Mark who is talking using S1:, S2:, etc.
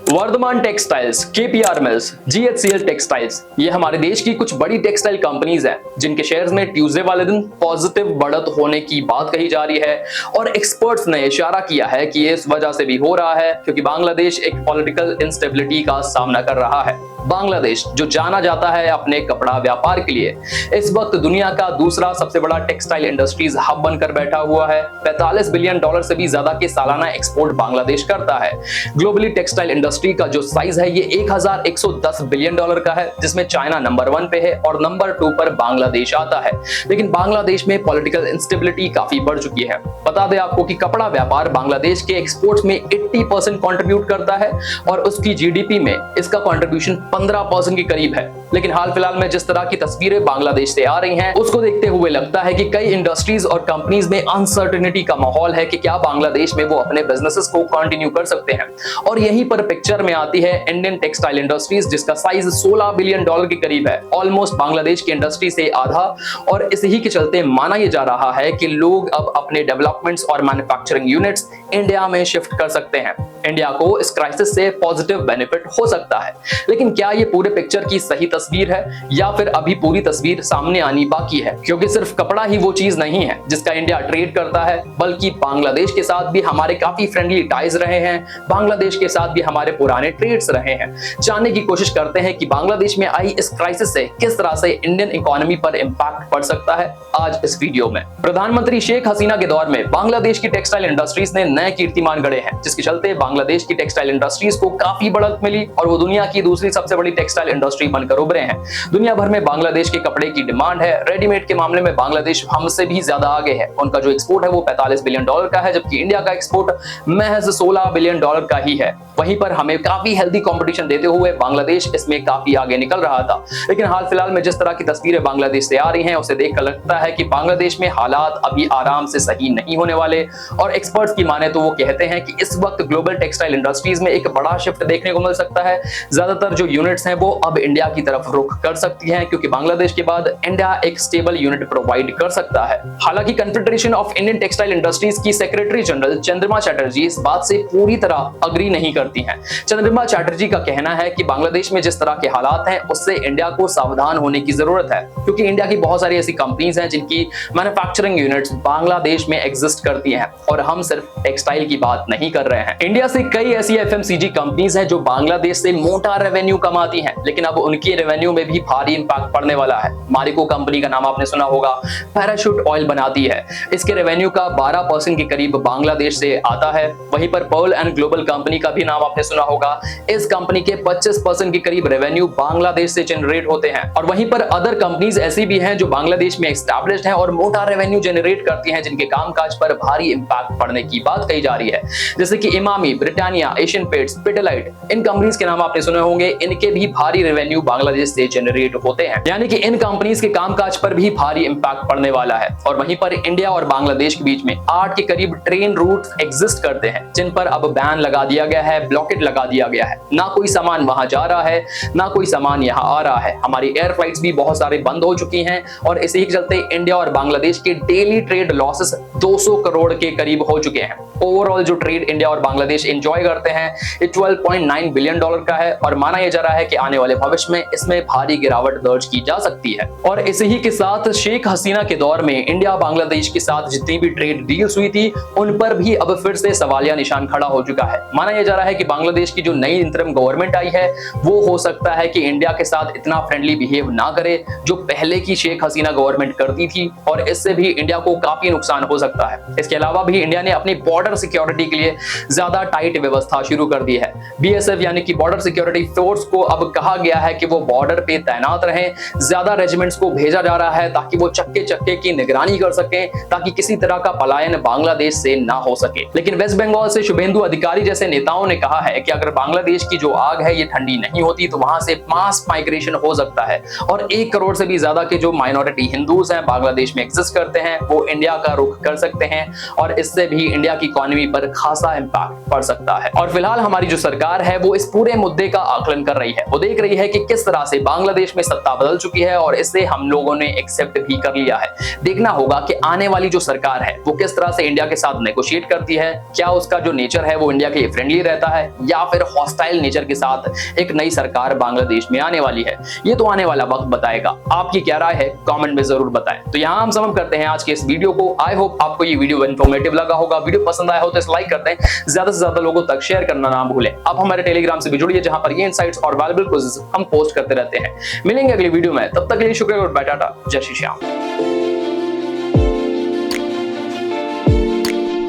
S1: Varthaman textiles, KPR mills, GHCL textiles, ये हमारे देश की कुछ बड़ी टेक्सटाइल कंपनीज हैं जिनके शेयर्स में ट्यूसडे वाले दिन पॉजिटिव बढ़त होने की बात कही जा रही है। और एक्सपर्ट्स ने इशारा किया है कि ये इस वजह से भी हो रहा है क्योंकि बांग्लादेश एक पॉलिटिकल इंस्टेबिलिटी का सामना कर रहा है। बांग्लादेश जो जाना जाता है अपने कपड़ा व्यापार के लिए, इस वक्त दुनिया का दूसरा सबसे बड़ा टेक्सटाइल इंडस्ट्रीज हब बनकर बैठा हुआ है। 45 बिलियन डॉलर से भी ज्यादा के सालाना एक्सपोर्ट बांग्लादेश करता है। ग्लोबली टेक्सटाइल इंडस्ट्री का जो साइज है ये 1110 बिलियन डॉलर का है, जिसमें चाइना नंबर 1 पे है और नंबर 2 पर बांग्लादेश आता है। लेकिन बांग्लादेश में पॉलिटिकल इंस्टेबिलिटी काफी बढ़ चुकी है। बता दें आपको कि कपड़ा व्यापार बांग्लादेश के एक्सपोर्ट्स में 80% कंट्रीब्यूट करता है और उसकी जीडीपी में इसका कंट्रीब्यूशन 15% के करीब है। लेकिन हाल फिलहाल में जिस तरह की तस्वीरें बांग्लादेश से आ रही हैं, उसको देखते हुए लगता है कि कई इंडस्ट्रीज और कंपनीज में अनसर्टेनिटी का माहौल है कि क्या बांग्लादेश में वो अपने बिजनेसेस को कंटिन्यू कर सकते हैं। और यहीं पर पिक्चर में आती है इंडियन टेक्सटाइल इंडस्ट्रीज, जिसका साइज 16 बिलियन डॉलर के करीब है, ऑलमोस्ट बांग्लादेश की इंडस्ट्री से आधा। और इसी के चलते माना यह जा रहा है कि लोग अब अपने डेवलपमेंट्स और मैन्युफैक्चरिंग यूनिट्स इंडिया में शिफ्ट कर सकते हैं। इंडिया को इस क्राइसिस से पॉजिटिव बेनिफिट हो सकता है। लेकिन क्या ये पूरे पिक्चर की सही तस्वीर है या फिर अभी पूरी तस्वीर सामने आनी बाकी है? क्योंकि सिर्फ कपड़ा ही वो चीज नहीं है जिसका इंडिया ट्रेड करता है, बल्कि बांग्लादेश के साथ भी हमारे काफी फ्रेंडली टाइज रहे हैं। बांग्लादेश के साथ भी हमारे पुराने ट्रेड्स रहे हैं। जानने की कोशिश करते हैं कि बांग्लादेश में आई इस क्राइसिस से किस तरह से इंडियन इकोनॉमी पर इंपैक्ट पड़ सकता है आज इस वीडियो में। प्रधानमंत्री शेख हसीना के दौर में बांग्लादेश की टेक्सटाइल इंडस्ट्रीज ने नए कीर्तिमान गढ़े हैं, जिसके चलते बांग्लादेश की टेक्सटाइल इंडस्ट्रीज को काफी बढ़त मिली और वो दुनिया की दूसरी सबसे बड़ी टेक्सटाइल इंडस्ट्री बनकर उभरे हैं। दुनिया भर में बांग्लादेश के कपड़े की डिमांड है। रेडीमेड के मामले में बांग्लादेश हमसे भी ज्यादा आगे है। उनका जो एक्सपोर्ट है वो 45 बिलियन डॉलर का है, जबकि इंडिया का एक्सपोर्ट महज 16 बिलियन डॉलर का ही है। वहीं पर हमें काफी हेल्दी कंपटीशन देते हुए बांग्लादेश इसमें काफी आगे निकल रहा था। लेकिन हाल फिलहाल में जिस तरह की तस्वीरें बांग्लादेश से आ रही हैं, उसे देखकर लगता है कि बांग्लादेश में हालात अभी आराम से सही नहीं होने वाले। और एक्सपर्ट्स की माने तो वो कहते हैं कि इस वक्त ग्लोबल टेक्सटाइल इंडस्ट्रीज में एक बड़ा शिफ्ट देखने को मिल सकता है। ज्यादातर जो यूनिट्स हैं वो अब इंडिया की तरफ रुख कर सकती हैं, क्योंकि बांग्लादेश के बाद इंडिया एक स्टेबल यूनिट प्रोवाइड कर सकता है। हालांकि confederation of Indian textile industries की सेक्रेटरी जनरल चंद्रिमा चटर्जी इस बात से पूरी तरह अग्री नहीं करती हैं। चंद्रिमा चटर्जी का कहना है कि बांग्लादेश में जिस तरह के हालात हैं उससे इंडिया को सावधान होने की जरूरत है, क्योंकि इंडिया की बहुत सारी ऐसी कंपनीज हैं जिनकी मैन्युफैक्चरिंग यूनिट्स बांग्लादेश में एग्जिस्ट करती हैं और हम सिर्फ टेक्सटाइल की बात नहीं कर रहे हैं। इंडिया से कई ऐसी एफएमसीजी कंपनीज हैं जो बांग्लादेश से मोटा रेवेन्यू कमाती हैं, लेकिन अब उनकी रेवेन्यू में भी भारी इंपैक्ट पड़ने वाला है। मारिको कंपनी का नाम आपने सुना होगा, पैराशूट ऑयल बनाती है। इसके रेवेन्यू का 12% के करीब बांग्लादेश से आता है। वहीं पर पर्ल एंड ग्लोबल कंपनी का भी नाम आपने सुना होगा। इस कंपनी के 25% के करीब रेवेन्यू बांग्लादेश से जनरेट होते हैं। और वहीं पर अदर कंपनीज ऐसी भी हैं जो बांग्लादेश में एस्टैब्लिश्ड हैं और मोटा रेवेन्यू जनरेट करती हैं, जिनके कामकाज पर भारी इंपैक्ट पड़ने की बात कही जा रही है, जैसे कि इमामी, ब्रिटानिया, एशियन पेंट्स, पिडिलाइट। इन कंपनीज के नाम आपने सुने होंगे। इनके भी भारी रेवेन्यू बांग्लादेश से जनरेट होते हैं, यानी कि इन कंपनीज के कामकाज पर भी भारी इंपैक्ट पड़ने वाला है। और वहीं पर इंडिया और बांग्लादेश के बीच में 8 के करीब ट्रेन रूट एग्जिस्ट करते हैं, जिन पर अब बैन लगा दिया गया है, ब्लॉकेट लगा दिया गया है। ना कोई सामान वहां जा रहा है, ना कोई सामान यहां आ रहा है। हमारी एयर फ्लाइट्स भी बहुत सारे बंद हो चुकी हैं और इसी के चलते इंडिया और बांग्लादेश के डेली ट्रेड लॉसेस 200 करोड़ के करीब हो चुके हैं। ओवरऑल जो ट्रेड इंडिया और बांग्लादेश एंजॉय करते हैं ये 12.9 बिलियन डॉलर का है और माना यह जा रहा है कि आने वाले भविष्य में इसमें भारी गिरावट दर्ज की जा सकती है। और इसी ही के साथ शेख हसीना के दौर में इंडिया बांग्लादेश के साथ जितनी भी ट्रेड डील्स हुई थी उन पर भी अब फिर से सवालिया निशान खड़ा हो चुका है। माना यह जा रहा है कि बांग्लादेश की जो नई इंतरिम गवर्नमेंट आई है वो हो सकता है कि इंडिया के साथ इतना फ्रेंडली बिहेव ना करे जो पहले की शेख हसीना गवर्नमेंट करती थी, और इससे भी इंडिया को काफी नुकसान हो सकता है। इसके अलावा भी इंडिया ने अपनी बॉर्डर सिक्योरिटी के लिए ज्यादा टाइट व्यवस्था शुरू कर दी है। बीएसएफ यानी कि बॉर्डर सिक्योरिटी फोर्स को अब कहा गया है कि वो बॉर्डर पे तैनात रहें। ज्यादा रेजिमेंट्स को भेजा जा रहा है ताकि वो चक्के चक्के की निगरानी कर सकें, ताकि किसी तरह का पलायन बांग्लादेश से ना हो सके। लेकिन वेस्ट बंगाल से शुभेंदु अधिकारी जैसे नेताओं ने कहा है कि अगर बांग्लादेश की जो आग है ये ठंडी नहीं होती तो वहां से मास माइग्रेशन हो सकता है और 1 करोड़ से भी ज्यादा के जो माइनॉरिटी हिंदूज हैं बांग्लादेश में एग्जिस्ट करते हैं वो इंडिया का रुख कर सकते हैं और इससे भी इंडिया की इकोनॉमी पर खासा इंपैक्ट पड़ सकता है। और फिलहाल हमारी जो सरकार है वो इस पूरे मुद्दे का आकलन कर रही है। वो देख रही है कि किस तरह से बांग्लादेश में सत्ता बदल चुकी है और इससे हम लोगों ने एक्सेप्ट भी कर लिया है। देखना होगा कि आने वाली जो सरकार है वो किस तरह से इंडिया के साथ नेगोशिएट करती है। क्या उसका जो नेचर है वो इंडिया के फ्रेंडली रहता है या या फिर हॉस्टाइल नेचर के साथ एक नई सरकार बांग्लादेश में आने वाली है? ये तो आने वाला वक्त बताएगा। आपकी क्या राय है कमेंट में जरूर बताएं। तो यहाँ हम समाप्त करते हैं आज के इस वीडियो को। आई होप आपको ये वीडियो इन्फॉर्मेटिव लगा होगा। वीडियो पसंद आया हो तो इसे लाइक कर दें, ज्यादा से ज्यादा लोगों तक शेयर करना ना भूलें। आप हमारे टेलीग्राम से भी जुड़िए जहां पर ये इनसाइट्स और वैल्यूएबल क्विज़ेस हम पोस्ट करते रहते हैं। मिलेंगे अगली वीडियो में, तब तक के लिए शुक्रिया और बाय टाटा, जय श्री श्याम।